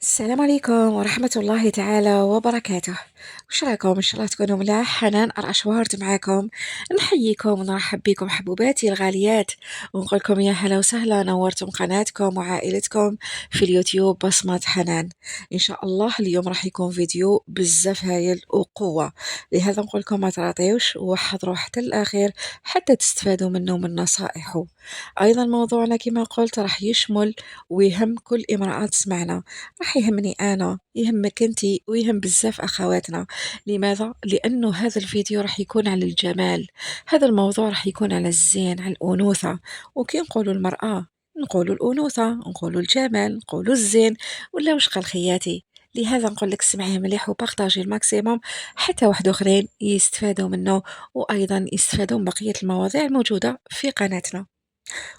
السلام عليكم ورحمة الله تعالى وبركاته. وش رايكم إن شاء الله تكونوا ملاح؟ حنان أرأشوارد معاكم. نحييكم ونرحب بكم حبوباتي الغاليات، ونقول لكم يا هلا وسهلا، نورتم قناتكم وعائلتكم في اليوتيوب بصمة حنان. إن شاء الله اليوم راح يكون فيديو بزاف هايل وقوة، لهذا نقول لكم ما تراطيوش وحضروا حتى الأخير حتى تستفادوا منه من نصائحه. أيضا موضوعنا كما قلت راح يشمل ويهم كل امرأة تسمعنا، راح يهمني أنا، يهمك أنتِ، ويهم بزاف أخواتنا. لماذا؟ لأنه هذا الفيديو راح يكون على الجمال، هذا الموضوع راح يكون على الزين، على الأنوثة. وكي نقولوا المرأة نقولوا الأنوثة، نقولوا الجمال، نقولوا الزين، ولا واش قال خياتي؟ لهذا نقول لك اسمعيه مليح وبارطاجي الماكسيموم حتى واحد اخرين يستفادوا منه، وايضا يستفادوا من بقيه المواضيع الموجوده في قناتنا.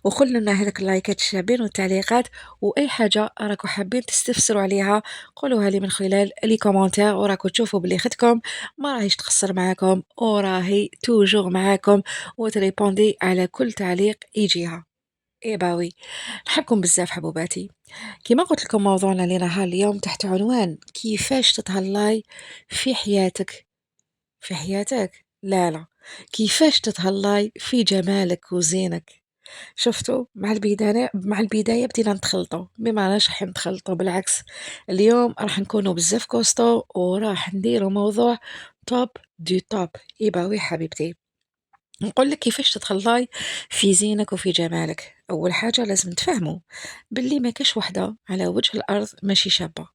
وخلوا لنا هذاك اللايكات الشابين والتعليقات، واي حاجه راكم حابين تستفسروا عليها قولوها لي من خلال لي كومونتير، وراكم تشوفوا بلي خدكم ما راهيش تقصر معاكم، وراهي توجور معاكم وتريبوندي على كل تعليق يجيها. ايه باوي، نحبكم بزاف حبوباتي. كما قلت لكم موضوعنا لنهار اليوم تحت عنوان كيفاش تتهلاي في حياتك. في حياتك؟ لا لا، كيفاش تتهلاي في جمالك وزينك. شفتوا مع البداية بدينا نتخلطوا، ما راناش راح نتخلطوا، بالعكس اليوم راح نكونوا بزاف كوستو وراح نديروا موضوع توب دو توب. يباوي حبيبتي، نقول لك كيفاش تتخلطي في زينك وفي جمالك. اول حاجه لازم تفهموا باللي ما كاش وحده على وجه الارض ماشي شابه،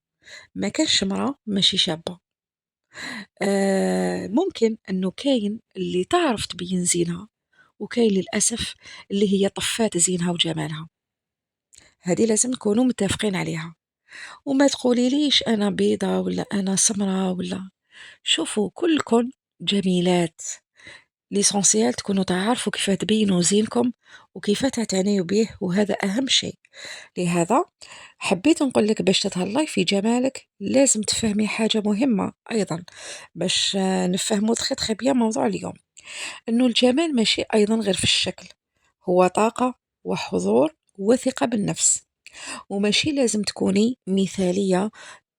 ما كاش مرأة ماشي شابه. ممكن انه كاين اللي تعرف تبين زينها، وكاين للاسف اللي هي طفات زينها وجمالها. هذه لازم نكونوا متفقين عليها. وما تقوليليش انا بيضة ولا انا سمراء ولا، شوفوا كلكم جميلات. ليسونسيال تكونوا تعرفوا كيف تبينوا زينكم وكيف تعتنيوا به، وهذا اهم شيء. لهذا حبيت نقول لك باش تتهلاي في جمالك لازم تفهمي حاجة مهمة ايضا، باش نفهموا تخي بيان موضوع اليوم. انه الجمال ماشي ايضا غير في الشكل، هو طاقة وحضور وثقة بالنفس. وماشي لازم تكوني مثالية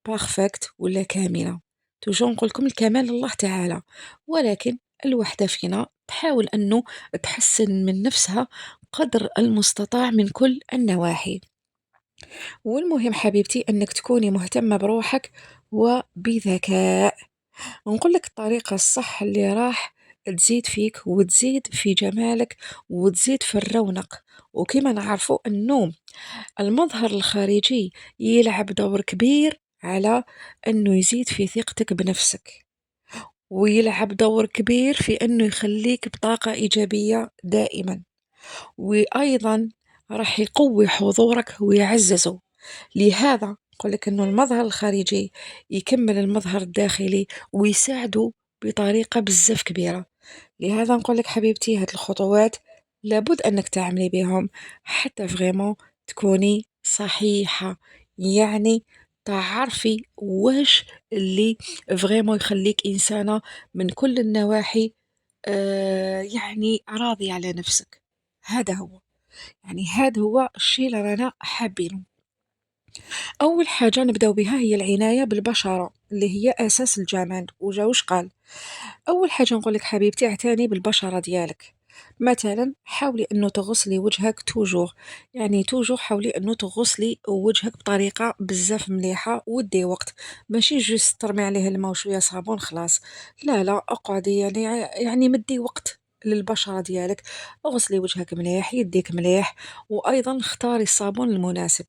بيرفكت ولا كاملة. توجور نقول لكم الكمال لله تعالى، ولكن الوحدة فينا تحاول أنه تحسن من نفسها قدر المستطاع من كل النواحي. والمهم حبيبتي أنك تكوني مهتمة بروحك وبذكاء. ونقول لك الطريقة الصح اللي راح تزيد فيك وتزيد في جمالك وتزيد في الرونق. وكما نعرفوا أنه المظهر الخارجي يلعب دور كبير على أنه يزيد في ثقتك بنفسك، ويلعب دور كبير في أنه يخليك بطاقة إيجابية دائما، وأيضا راح يقوي حضورك ويعززه. لهذا نقولك أنه المظهر الخارجي يكمل المظهر الداخلي ويساعده بطريقة بزاف كبيرة. لهذا نقولك حبيبتي هاد الخطوات لابد أنك تعملي بهم حتى فريمون تكوني صحيحة، يعني تعرفي واش اللي فريمون يخليك إنسانة من كل النواحي، يعني راضية على نفسك. هذا هو، يعني هذا هو الشيء اللي رانا حابينه. أول حاجة نبداو بها هي العناية بالبشرة اللي هي أساس الجمال. وجا وش قال؟ أول حاجة نقولك حبيبتي اعتني بالبشرة ديالك. مثلا حاولي أنه تغسلي وجهك توجور، يعني توجور حاولي أنه تغسلي وجهك بطريقة بزاف مليحة ودي وقت، ماشي جوست ترمي عليه الماء وشوية صابون خلاص. لا لا، اقعدي يعني مدي وقت للبشرة ديالك. اغسلي وجهك مليح، يديك مليح، وأيضا اختاري الصابون المناسب.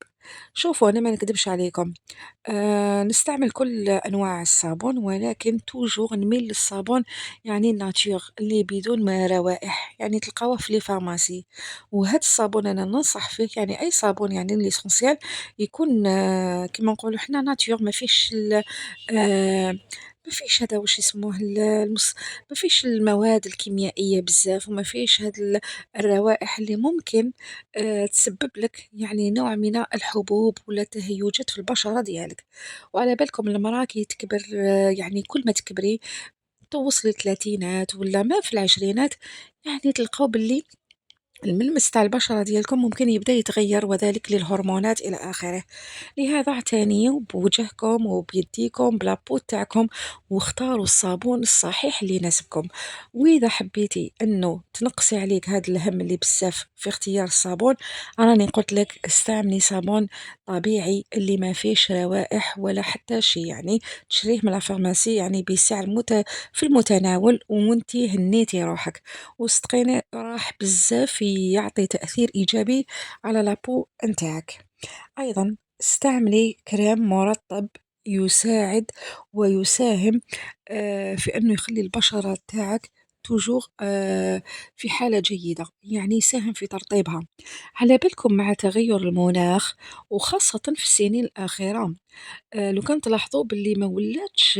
شوفوا أنا ما نكدبش عليكم، نستعمل كل أنواع الصابون، ولكن توجور نميل للصابون يعني ناتشور اللي بدون ما روائح، يعني تلقاوه في لي فارماسي. وهاد الصابون أنا ننصح فيه، يعني أي صابون يعني ليسونسيال يكون كيما نقولوا حنا ناتشور، ما فيش ما فيش هذا واش يسموه ما فيش المواد الكيميائية بزاف، وما فيش هاد الروائح اللي ممكن تسبب لك يعني نوع من الحبوب ولا تهيجات في البشرة ديالك. وعلى بالكم المرأة كي تكبر، يعني كل ما تكبري توصلي الثلاثينات ولا ما في العشرينات، يعني تلقاو باللي الملمس تاع البشرة ديالكم ممكن يبدا يتغير وذلك للهرمونات إلى آخره. لهذا اعتنيوا بوجهكم وبيديكم بلابو تاعكم واختاروا الصابون الصحيح اللي يناسبكم. وإذا حبيتي أنه تنقصي عليك هذا الهم اللي بزاف في اختيار الصابون، راني قلت لك استعملي صابون طبيعي اللي ما فيش روائح ولا حتى شيء، يعني تشريه من الفارماسي يعني بسعر في المتناول، وانتي هنيتي روحك وصدقيني راح بزاف يعطي تأثير إيجابي على لابو نتاعك. أيضا استعملي كريم مرطب يساعد ويساهم في أنه يخلي البشرة تاعك توجور في حالة جيدة، يعني يساهم في ترطيبها. على بالكم مع تغير المناخ وخاصة في السنين الأخيرة، لو كان تلاحظوا باللي ما ولاتش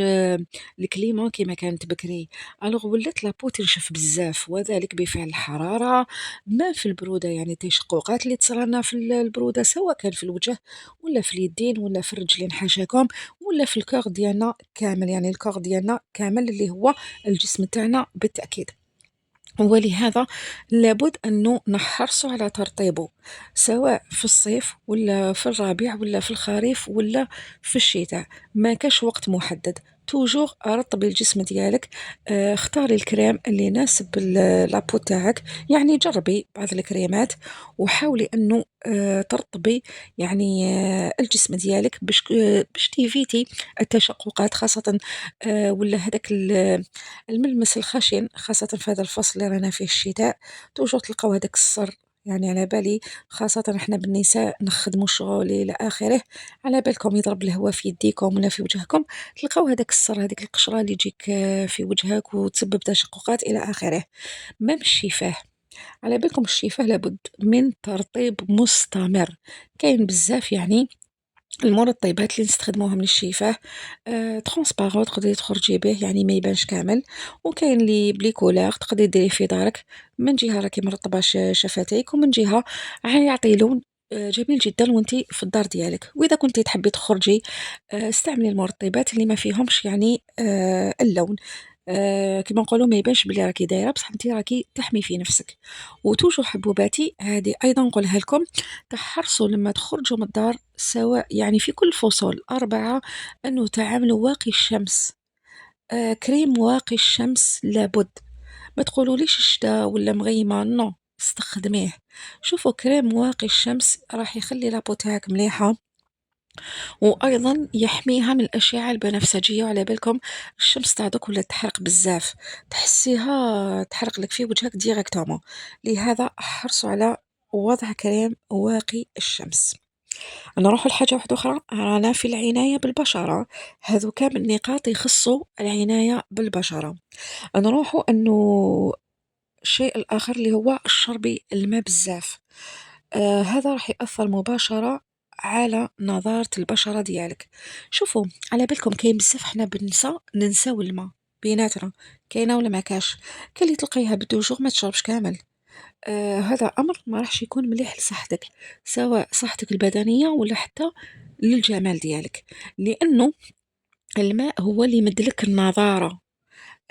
الكليما كيما كانت بكري، الوغ ولات لابو تنشف بزاف وذلك بفعل الحرارة، ما في البرودة، يعني تشققات اللي تصرالنا في البرودة سواء كان في الوجه ولا في اليدين ولا في الرجلين حاشاكم ولا في الكور ديالنا كامل، يعني الكور ديالنا كامل اللي هو الجسم تاعنا بالتأكيد. ولهذا لابد أنه نحرص على ترطيبه سواء في الصيف ولا في الربيع ولا في الخريف ولا في الشتاء، ما كاش وقت محدد. توجور رطبي الجسم ديالك، اختاري الكريم اللي يناسب لابو تاعك، يعني جربي بعض الكريمات وحاولي انه ترطبي يعني الجسم ديالك باش تيفيتي التشققات، خاصة ولا هذاك الملمس الخشن، خاصة في هذا الفصل اللي رانا فيه الشتاء. توجور تلقاو هذاك الصر، يعني على بالي خاصة احنا بالنساء نخدموا الشغل إلى آخره، على بالكم يضرب الهواء في يديكم ولا في وجهكم، تلقاو هذاك الصر، هذيك القشرة اللي تجيك في وجهك وتسبب تشققات إلى آخره. مام الشفاه، على بالكم الشفاه لابد من ترطيب مستمر. كاين بزاف يعني المرطبات اللي نستخدموهم للشفاه ترونسبارون تقدري تخرجي به يعني ما يبانش كامل، وكاين اللي بلي كولور تقدري ديريه في دارك، من جهة راكي مرطبة شفتيك ومن جهة يعطي لون جميل جدا وانتي في الدار ديالك. واذا كنتي تحبي تخرجي استعملي المرطبات اللي ما فيهمش يعني اللون، كيما نقولوا ما يبانش بلي راكي دايره بصح انت راكي تحمي في نفسك. وتوجو حبوباتي هذه ايضا نقولها لكم، تحرصوا لما تخرجوا من الدار سواء يعني في كل الفصول الأربعة أنه تعاملوا واقي الشمس. كريم واقي الشمس لابد، ما تقولوليش شتا ولا مغيمة، نو استخدميه. شوفوا كريم واقي الشمس راح يخلي لابو تاعك مليحة وأيضا يحميها من الأشعة البنفسجية. وعلى بالكم الشمس تاع دوك ولا تحرق بزاف، تحسيها تحرق لك في وجهك ديريكتومون، لهذا حرصوا على وضع كريم واقي الشمس. نروحوا لحاجة واحدة أخرى، رانا في العناية بالبشرة، هذو كامل نقاط يخصوا العناية بالبشرة. نروحوا أنه الشيء الآخر اللي هو شرب الماء بزاف، هذا راح يأثر مباشرة على نضارة البشرة ديالك. شوفوا على بالكم كاين بزاف حنا ننساو الماء بيناتنا، كاينه ولا ما كاش؟ كاين اللي تلقيها بالدوجور ما تشربش كامل، هذا أمر ما راحش يكون مليح لصحتك، سواء صحتك البدنية ولا حتى للجمال ديالك، لأنه الماء هو اللي يمدلك النضارة،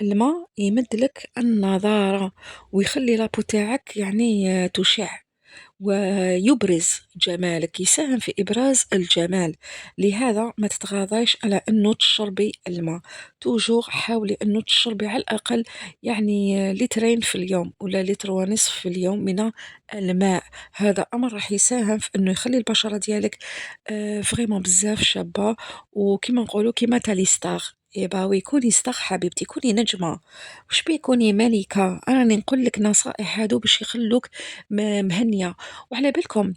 الماء يمدلك النضارة ويخلي لابو تاعك يعني تشع ويبرز جمالك، يساهم في إبراز الجمال. لهذا ما تتغاضيش على أنه تشربي الماء، توجور حاولي أنه تشربي على الأقل يعني لترين في اليوم ولا لتر ونصف في اليوم من الماء. هذا أمر راح يساهم في أنه يخلي البشرة ديالك فريمون بزاف شابة، وكما نقولوا كما تالي ستار، يبا ويكوني ستار حبيبتي، كوني نجمة، وش بيكوني ملكة. أنا نقول لك نصائح هادو باش يخلوك مهنية. وعلى بالكم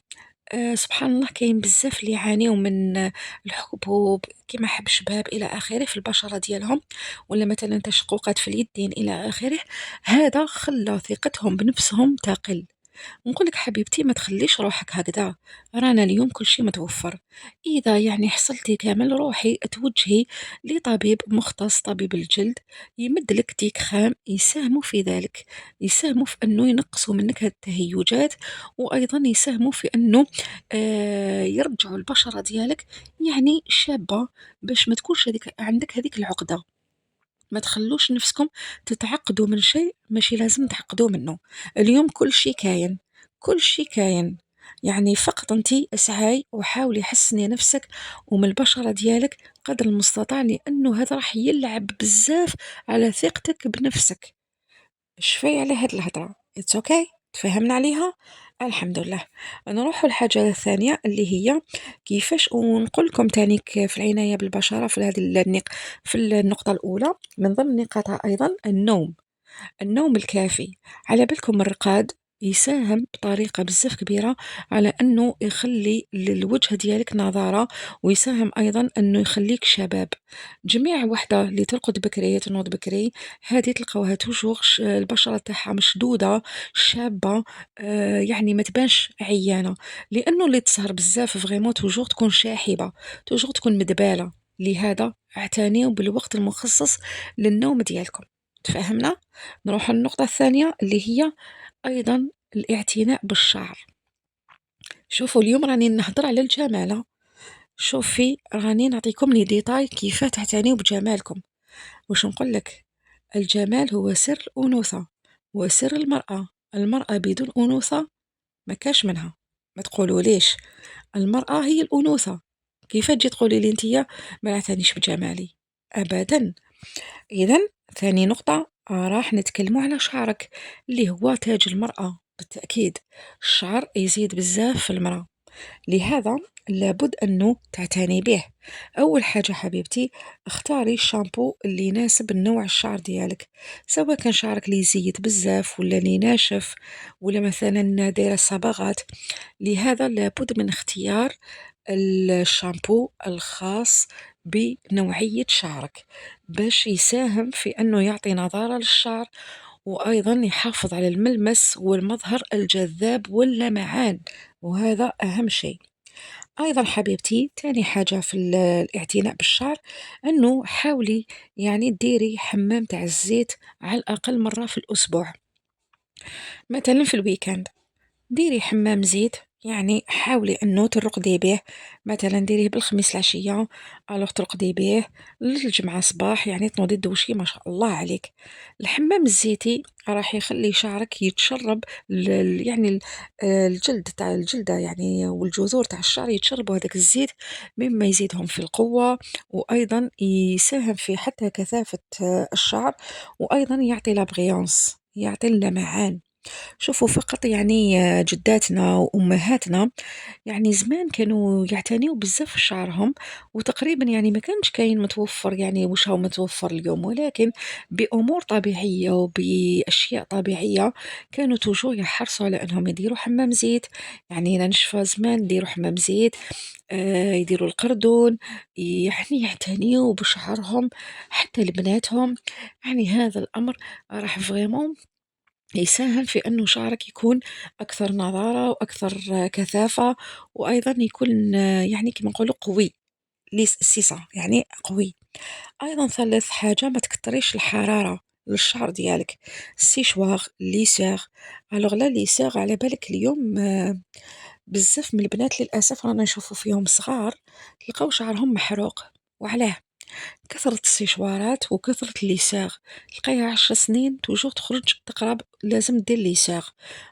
سبحان الله كاين بزاف اللي يعانيو من الحبوب كيما حب الشباب إلى آخره في البشرة ديالهم، ولا مثلا تشققات في اليدين إلى آخره، هذا خلى ثقتهم بنفسهم تقل. نقول لك حبيبتي ما تخليش روحك هكذا، رانا اليوم كل شيء متوفر. إذا يعني حصلتي كامل روحي توجهي لطبيب مختص، طبيب الجلد يمد لك ديك خام يساهموا في ذلك، يساهموا في أنه ينقصوا منك هذه التهيجات، وأيضا يساهموا في أنه يرجعوا البشرة ديالك يعني شابة، باش ما تكونش عندك هذيك العقدة. ما تخلوش نفسكم تتعقدوا من شيء ماشي لازم تعقدوا منه. اليوم كل شيء كاين، كل شي كاين. يعني فقط أنتِ اسعاي وحاولي حسّني نفسِك ومن البشرة ديالِك قدر المستطاع، لأنه هذا راح يلعب بزاف على ثقتِك بنفسِك. شفاي على هاد الهضرة. It's okay. تفاهمنا عليها؟ الحمد لله. نروحوا للحاجة الثانية اللي هي كيفاش، ونقول لكم تاني في العناية بالبشرة في هذه في النقطة الأولى من ضمن نقاطها أيضا النوم. النوم الكافي، على بالكم الرقاد يساهم بطريقة بزاف كبيرة على أنه يخلي للوجه ديالك نضارة، ويساهم أيضا أنه يخليك شباب. جميع وحدة اللي ترقد بكري تنوض بكري هذه تلقاوها توجور البشرة تاعها مشدودة شابة. يعني ما تبانش عيانة، لأنه اللي تسهر بزاف فريمون توجور تكون شاحبة، توجور تكون مدبالة. لهذا اعتنيوا بالوقت المخصص للنوم ديالكم. تفهمنا؟ نروح للنقطة الثانية اللي هي أيضا الاعتناء بالشعر. شوفوا اليوم راني نهضر على الجمال. شوفي راني نعطيكم لي ديتاي كيف تعتنيوا بجمالكم. واش نقول لك؟ الجمال هو سر الأنوثة وسر المرأة. المرأة بدون أنوثة ما كاش منها. ما تقولوا ليش المرأة هي الأنوثة. كيف تجي تقولي لي انتيا ما نعتنيش بجمالي؟ أبدا. إذا ثاني نقطة راح نتكلموا على شعرك اللي هو تاج المرأة بالتأكيد. الشعر يزيد بزاف في المرأة، لهذا لابد أنه تعتني به. أول حاجة حبيبتي، اختاري الشامبو اللي يناسب النوع الشعر ديالك، سواء كان شعرك اللي يزيد بزاف ولا اللي ناشف ولا مثلا دايرة صبغات. لهذا لابد من اختيار الشامبو الخاص بنوعية شعرك، باش يساهم في أنه يعطي نضارة للشعر، وأيضا يحافظ على الملمس والمظهر الجذاب واللمعان، وهذا أهم شيء. أيضا حبيبتي تاني حاجة في الاعتناء بالشعر، أنه حاولي يعني ديري حمام تاع الزيت على الأقل مرة في الأسبوع، مثلا في الويكاند ديري حمام زيت. يعني حاولي انه ترقدي به، مثلا ديريه بالخميس العشيه الوغ ترقدي به للجمعه صباح، يعني تنوضي دوشي ما شاء الله عليك. الحمام الزيتي راح يخلي شعرك يتشرب يعني الجلد تاع الجلده يعني والجذور تاع الشعر يتشربوا هذاك الزيت، مما يزيدهم في القوه، وايضا يساهم في حتى كثافه الشعر، وايضا يعطي لابغيونس، يعطي اللمعان. شوفوا فقط يعني جداتنا وأمهاتنا يعني زمان كانوا يعتنيوا بزاف في شعرهم، وتقريبا يعني ما كانش كاين متوفر يعني واش هو متوفر اليوم، ولكن بأمور طبيعية وبأشياء طبيعية كانوا توجور يحرصوا على أنهم يديروا حمام زيت. يعني أنا نشفى زمان يديروا حمام زيت، يديروا القردون، يعني يعتنيوا بشعرهم حتى لبناتهم. يعني هذا الأمر راح فريمون يساهم في أنه شعرك يكون أكثر نضارة وأكثر كثافة، وأيضا يكون يعني كما نقولوا قوي، سيسا يعني قوي. أيضا ثالث حاجة، ما تكتريش الحرارة للشعر ديالك. السيشواغ ليساغ، الوغ لا ليساغ على بالك اليوم بزاف من البنات للأسف رانا نشوفوا فيهم صغار تلقاو شعرهم محروق. وعلاه؟ كثرة السيشوارات وكثرة الليساغ. تلقايها 10 سنين توجور تخرج تقرب لازم دير ليساغ.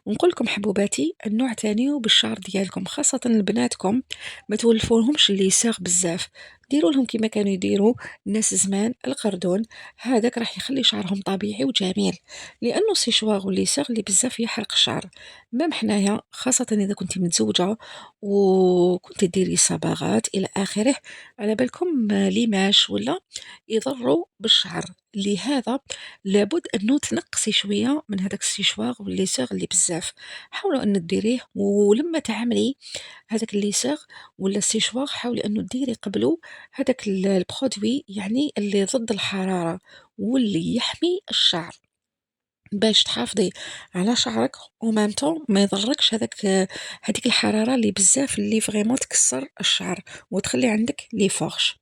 ونقول لكم حبوباتي انه اعتنيوا بالشعر ديالكم، خاصة لبناتكم ما تولفولهمش الليساغ بزاف، ديروا لهم كما كانوا يديروا الناس زمان القردون. هذاك راح يخلي شعرهم طبيعي وجميل، لانه السيشواغ والليساغ اللي بزاف يحرق الشعر. مام حنايا خاصة اذا كنت متزوجة وكنت ديري صباغات الى اخره، على بالكم ليماش ولا يضروا بالشعر. لهذا لابد أنه تنقصي شوية من هذاك السيشواغ والليساغ اللي بزاف. حاولوا أن ديريه، ولما تعملي هذاك الليساغ ولا السيشواغ حاولي أنه ديري قبله هذاك البرودوي يعني اللي ضد الحرارة واللي يحمي الشعر، باش تحافظي على شعرك ومام طون ما يضركش هذيك الحرارة اللي بزاف اللي فريمون تكسر الشعر وتخلي عندك لي فورش.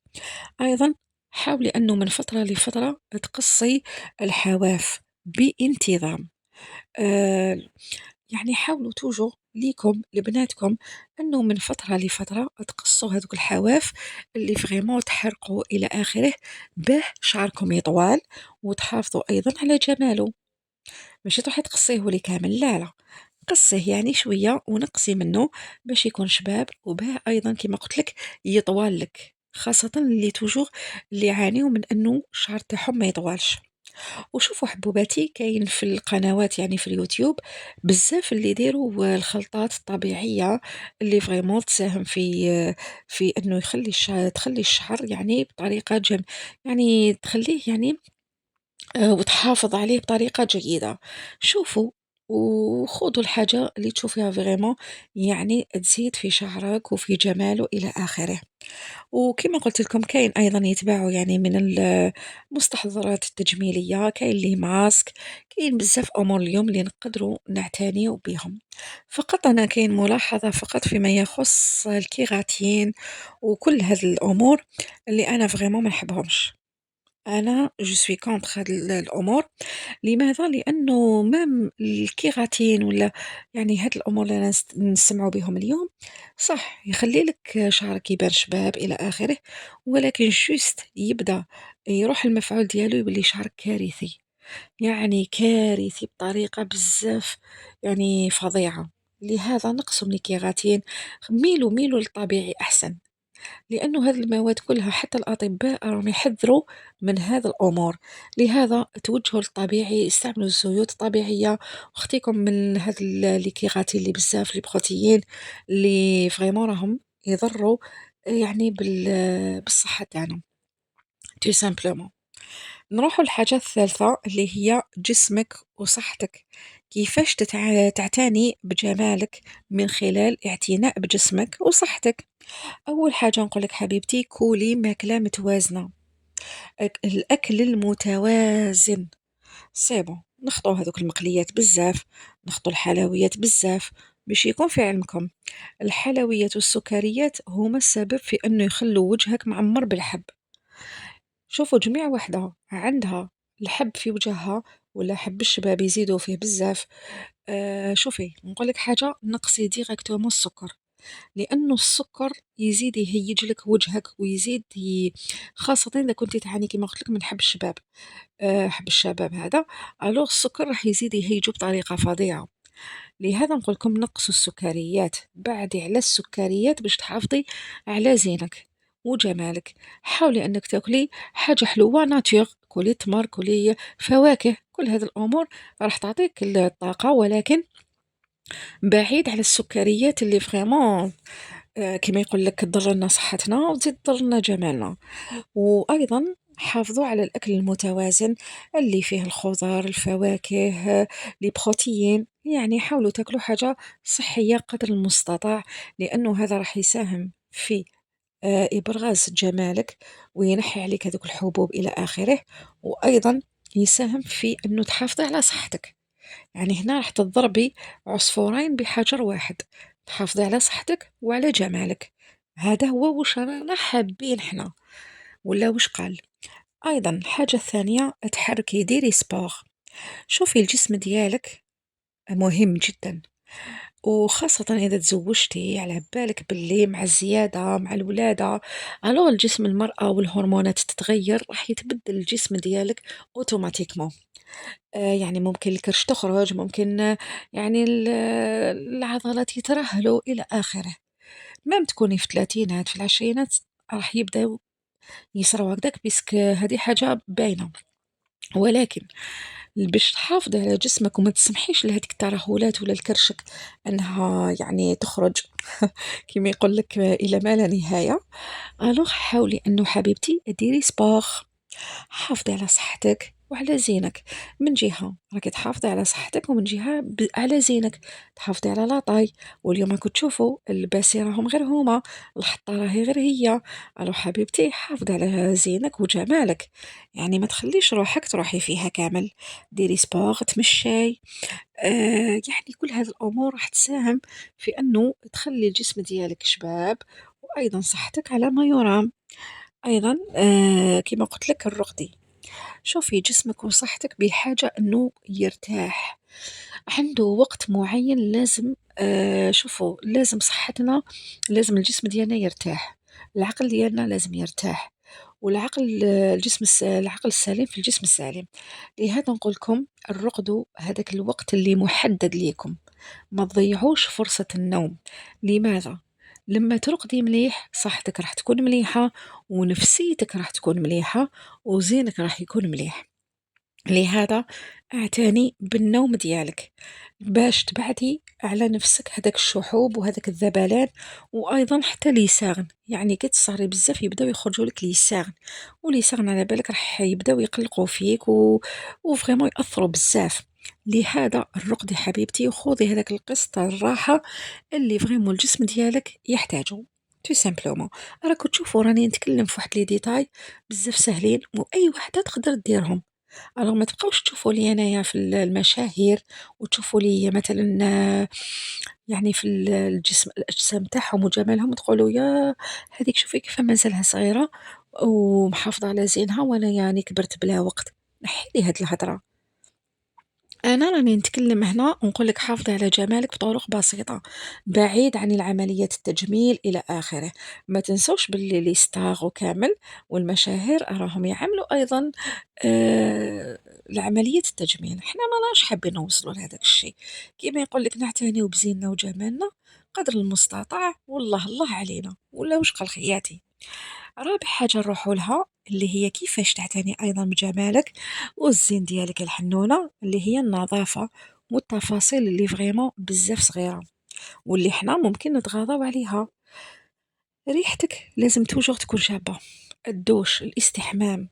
أيضا حاولي أنه من فترة لفترة تقصي الحواف بانتظام. آه يعني حاولوا توجو ليكم لبناتكم أنه من فترة لفترة تقصوا هذوك الحواف اللي فريمون تحرقوا إلى آخره، باه شعركم يطوال وتحافظوا أيضا على جماله. ماشي تروحي تقصيه لي كامل، لا لا، قصّيه يعني شوية ونقصي منه باش يكون شباب، وباه أيضًا كيما قُلت لك يطوال لك، خاصةً اللي يعانيو من إنه الشعر تاعهم ما يطوالش. وشوفوا حبوباتي كاين في القنوات يعني في اليوتيوب بزاف اللي يديروا الخلطات الطبيعية اللي فريمون تساهم في إنه تخلّي الشعر يعني بطريقة يعني تخلّيه يعني وتحافظ عليه بطريقة جيدة. شوفوا وخُذوا الحاجة اللي تشوفيها فريمون يعني تزيد في شعرك وفي جماله إلى آخره. وكما قُلت لكم كاين أيضًا يتباعوا يعني من المستحضرات التجميلية، كاين لي ماسك، كاين بزاف أمور اليوم اللي نقدروا نعتنيو بيهم. فقط أنا كاين ملاحظة فقط فيما يخص الكيراتين وكل هاد الأمور اللي أنا فريمون ما نحبهمش. أنا je suis contre هاد الأمور. لماذا؟ لأنه مام الكيراتين ولا يعني هاد الأمور اللي نسمعوا بهم اليوم صح يخلي لك شعرك يبان شباب إلى آخره، ولكن جوست يبدأ يروح المفعول ديالو يولي شعرك كارثي، يعني كارثي بطريقة بزاف يعني فظيعة. لهذا نقصوا من الكيراتين، ميلوا للطبيعي أحسن. لأنه هذه المواد كلها حتى الأطباء راهم يحذروا من هذا الأمور. لهذا توجهوا للطبيعي، استعملوا الزيوت الطبيعية، واختيكم من هذا اللي كيغاتي اللي بزاف لي بروتيين اللي فريمون راهم يضروا يعني بالصحة تاعنا تو سامبلومون. نروحوا للحاجة الثالثة اللي هي جسمك وصحتك. كيفاش تعتني بجمالك من خلال اعتناء بجسمك وصحتك. أول حاجة نقول لك حبيبتي كولي ماكلة متوازنة. الأكل المتوازن سي بون نخطو هذوك المقليات بزاف، نخطو الحلويات بزاف. باش يكون في علمكم الحلويات والسكريات هما السبب في أنه يخلوا وجهك معمر بالحب. شوفوا جميع وحدة عندها الحب في وجهها ولا حب الشباب يزيدوا فيه بزاف. شوفي نقول لك حاجة نقصي ديريكتومون السكر، لأنه السكر يزيد يهيج لك وجهك ويزيد خاصة إذا كنتِ تعاني كيما قلت لك من حب الشباب. حب الشباب هذا ألوغ السكر راح يزيد يهيجو بطريقة فظيعة. لهذا نقول لكم نقصوا السكريات، بعدي على السكريات باش تحافظي على زينك وجمالك. حاولي أنك تاكلي حاجة حلوة ناتور، كلي تمر، كلي فواكه، كل هذه الأمور راح تعطيك الطاقة، ولكن بعيد على السكريات اللي فريمون كيما يقول لك تضر لنا صحتنا وتزيد تضر لنا جمالنا. وأيضا حافظوا على الأكل المتوازن اللي فيه الخضار، الفواكه، لي بروتيين، يعني حاولوا تاكلوا حاجة صحية قدر المستطاع، لأنه هذا راح يساهم في إبراز جمالك وينحي عليك هذوك الحبوب إلى آخره، وأيضا يساهم في أنه تحافظي على صحتك. يعني هنا راح تضربي عصفورين بحجر واحد، تحافظي على صحتك وعلى جمالك. هذا هو واش رانا حابين حنا ولا واش قال. ايضا الحاجه الثانيه تحركي ديري سبور. شوفي الجسم ديالك مهم جدا، وخاصة إذا تزوجتي على بالك باللي مع الزيادة مع الولادة الوغ الجسم المرأة والهرمونات تتغير، راح يتبدل الجسم ديالك اوتوماتيكمون. يعني ممكن الكرش تخرج، ممكن يعني العضلات يترهلوا إلى آخره. مام تكوني في الثلاثينات في العشرينات راح يبداو يصراو هكداك بيسك هذه حاجة باينة. ولكن باش تحافظي على جسمك وما تسمحيش لهذيك الترهلات ولا لكرشك أنها يعني تخرج كيما يقول لك إلى ما لا نهاية. ألوغ حاولي أنه حبيبتي ديري سبور، حافظي على صحتك وعلى زينك. من جهة راكي تحافظي على صحتك، ومن جهة على زينك تحافظي على لاطاي. واليوم راكو تشوفوا اللباسي راهم غير هما، الحطة راهي غير هي. الو حبيبتي حافظي على زينك وجمالك، يعني ما تخليش روحك تروحي فيها كامل. ديري سبور، تمشي، يعني كل هذه الأمور راح تساهم في أنه تخلي الجسم ديالك شباب، وأيضا صحتك على ما يرام. أيضا كما قلت لك الرقدي. شوفي جسمك وصحتك بحاجة أنه يرتاح، عنده وقت معين لازم. شوفوا لازم صحتنا، لازم الجسم ديالنا يرتاح، العقل ديالنا لازم يرتاح، والعقل العقل السليم في الجسم السليم. لهذا نقول لكم الرقدوا هذاك الوقت اللي محدد ليكم. ما تضيعوش فرصة النوم. لماذا؟ لما ترقدي مليح صحتك راح تكون مليحة، ونفسيتك راح تكون مليحة، وزينك راح يكون مليح. لهذا اعتني بالنوم ديالك باش تبعدي على نفسك هذاك الشحوب وهذاك الذبلان، وايضا حتى ليسان، يعني كي تسهري بزاف يبداو يخرجوا لك ليسان، وليسان على بالك راح يبداو يقلقوا فيك وفريمون ياثروا بزاف. لهذا الرقدي حبيبتي وخذي هذاك القسط تاع الراحه اللي فريمون الجسم ديالك يحتاجه. تو سامبلومون راكو تشوفوا راني نتكلم في واحد لي ديتاي بزاف سهلين واي وحده تقدر ديرهم. ألوغ ما تبقاوش تشوفوا لي أنايا في المشاهير، وتشوفوا لي مثلًا يعني في الجسم الأجسام تاعهم وجمالهم تقولوا ياه هاذيك شوفي كيف مازالها صغيرة ومحافظة على زينها وأنا يعني كبرت بلا وقت. نحي لي هاد الهضرة. أنا راني نتكلم هنا ونقول لك حافظي على جمالك بطرق بسيطة، بعيد عن العمليات التجميل إلى آخره. ما تنسوش باللي لي ستار وكامل والمشاهير راهم يعملوا أيضا العملية التجميل. حنا ما راش حابين نوصلوا لهذاك الشيء، كيما يقول لك نعتنيو بزيننا وجمالنا قدر المستطاع، والله الله علينا ولا واش قال خياتي. رابع حاجة نروحوا لها اللي هي كيفاش تعتني أيضا بجمالك والزين ديالك الحنونة، اللي هي النظافة والتفاصيل اللي فريمون بزاف صغيرة واللي حنا ممكن نتغاضاو عليها. ريحتك لازم توجور تكون شابة، الدوش الاستحمام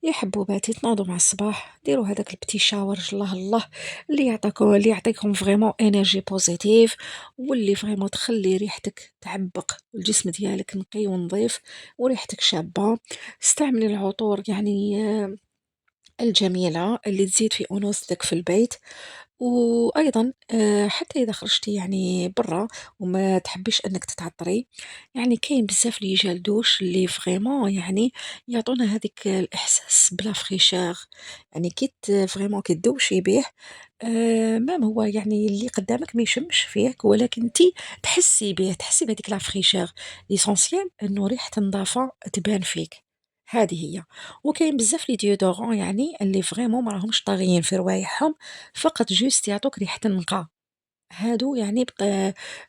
يا حبوباتي تنوضوا مع الصباح ديروا هذاك البتي شاور الله الله اللي يعطيكم فريمون انرجي بوزيتيف، واللي فريمون تخلي ريحتك تعبق الجسم ديالك نقي ونظيف وريحتك شابة. استعملي العطور يعني الجميلة اللي تزيد في أنوثتك في البيت. وأيضا حتى إذا خرجتي يعني برا وما تحبيش أنك تتعطري، يعني كاين بزاف لي جال دوش اللي فريمون يعني يعطونا هذيك الإحساس بلا فريشور، يعني فريمون كي تدوشي به مام هو يعني اللي قدامك ما يشمش فيك ولكن انتي تحسي به، تحسي بهذيك لا فريشور. ليسونسيال انه ريحة النظافة تبان فيك، هذه هي. وكاين بزاف لي ديودورون يعني اللي فريمون ما راهمش طاغيين في روايحهم، فقط جوست يعطوك ريحة النقاء. هادو يعني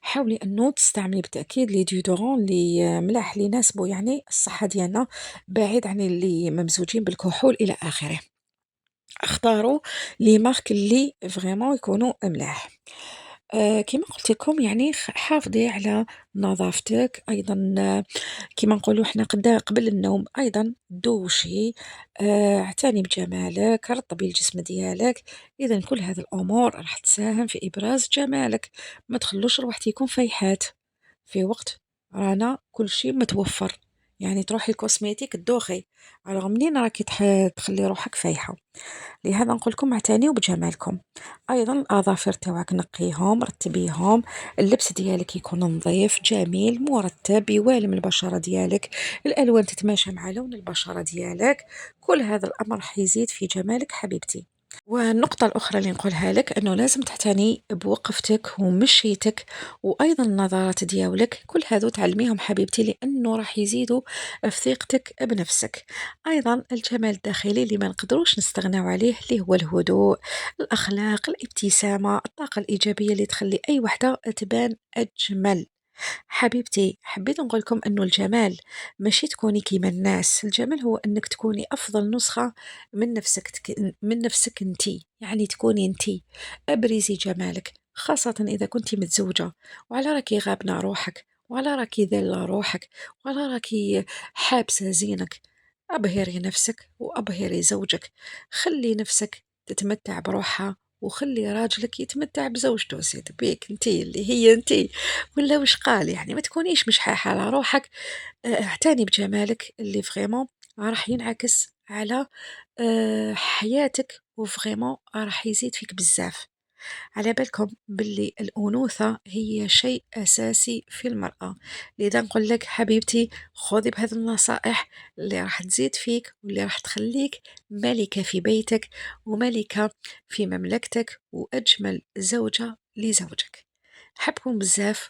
حاولي انه تستعملي بالتاكيد لي ديودورون اللي ملاح اللي يناسبوا يعني الصحه ديالنا، بعيد عن اللي ممزوجين بالكحول الى اخره. اختاروا لي مارك اللي فريمون يكونوا ملاح. كيما قلت لكم يعني حافظي على نظافتك ايضا. كيما نقولوا حنا قبل النوم ايضا دوشي، اعتني بجمالك، رطبي الجسم ديالك. اذا كل هذه الامور راح تساهم في ابراز جمالك. ما تخلوش روحتكم فايحات في وقت رانا كل شيء متوفر، يعني تروحي الكوسميتيك تدوخي على منين راكي تخلي روحك فايحة. لهذا نقول لكم اعتنيوا بجمالكم. ايضا الاظافر تاعك نقيهم رتبيهم، اللبس ديالك يكون نظيف جميل مرتب يوالم البشره ديالك، الالوان تتماشى مع لون البشره ديالك. كل هذا الامر حيزيد في جمالك حبيبتي. والنقطة الأخرى اللي نقولها لك أنه لازم تعتني بوقفتك ومشيتك وأيضا النظارات ديالك، كل هذو تعلميهم حبيبتي لأنه راح يزيدوا في ثقتك بنفسك. أيضا الجمال الداخلي اللي ما نقدروش نستغناو عليه اللي هو الهدوء، الأخلاق، الابتسامة، الطاقة الإيجابية اللي تخلي أي وحدة تبان أجمل. حبيبتي حبيت نقول لكم انه الجمال ماشي تكوني كيما الناس، الجمال هو انك تكوني افضل نسخة من نفسك، من نفسك انتي، يعني تكوني انتي. ابرزي جمالك خاصة اذا كنتي متزوجة وعلى راكي غابنة روحك وعلى راكي ذلة روحك وعلى راكي حابسة زينك. ابهري نفسك وابهري زوجك، خلي نفسك تتمتع بروحها وخلي راجلك يتمتع بزوجته. سيد بيك انتي اللي هي انتي، ولا وش قال يعني ما تكونيش مشحاحة على روحك. اعتني بجمالك اللي فريمون راح ينعكس على حياتك وفريمون راح يزيد فيك بزاف. على بالكم باللي الأنوثة هي شيء أساسي في المرأة. لذا نقول لك حبيبتي خذي بهذه النصائح اللي راح تزيد فيك واللي راح تخليك ملكة في بيتك وملكة في مملكتك وأجمل زوجة لزوجك. نحبكم بزاف.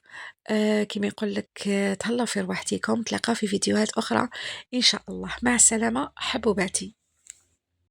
كما يقول لك تهلاو في رواحتكم، تلاقاو في فيديوهات أخرى إن شاء الله. مع السلامة حبوباتي.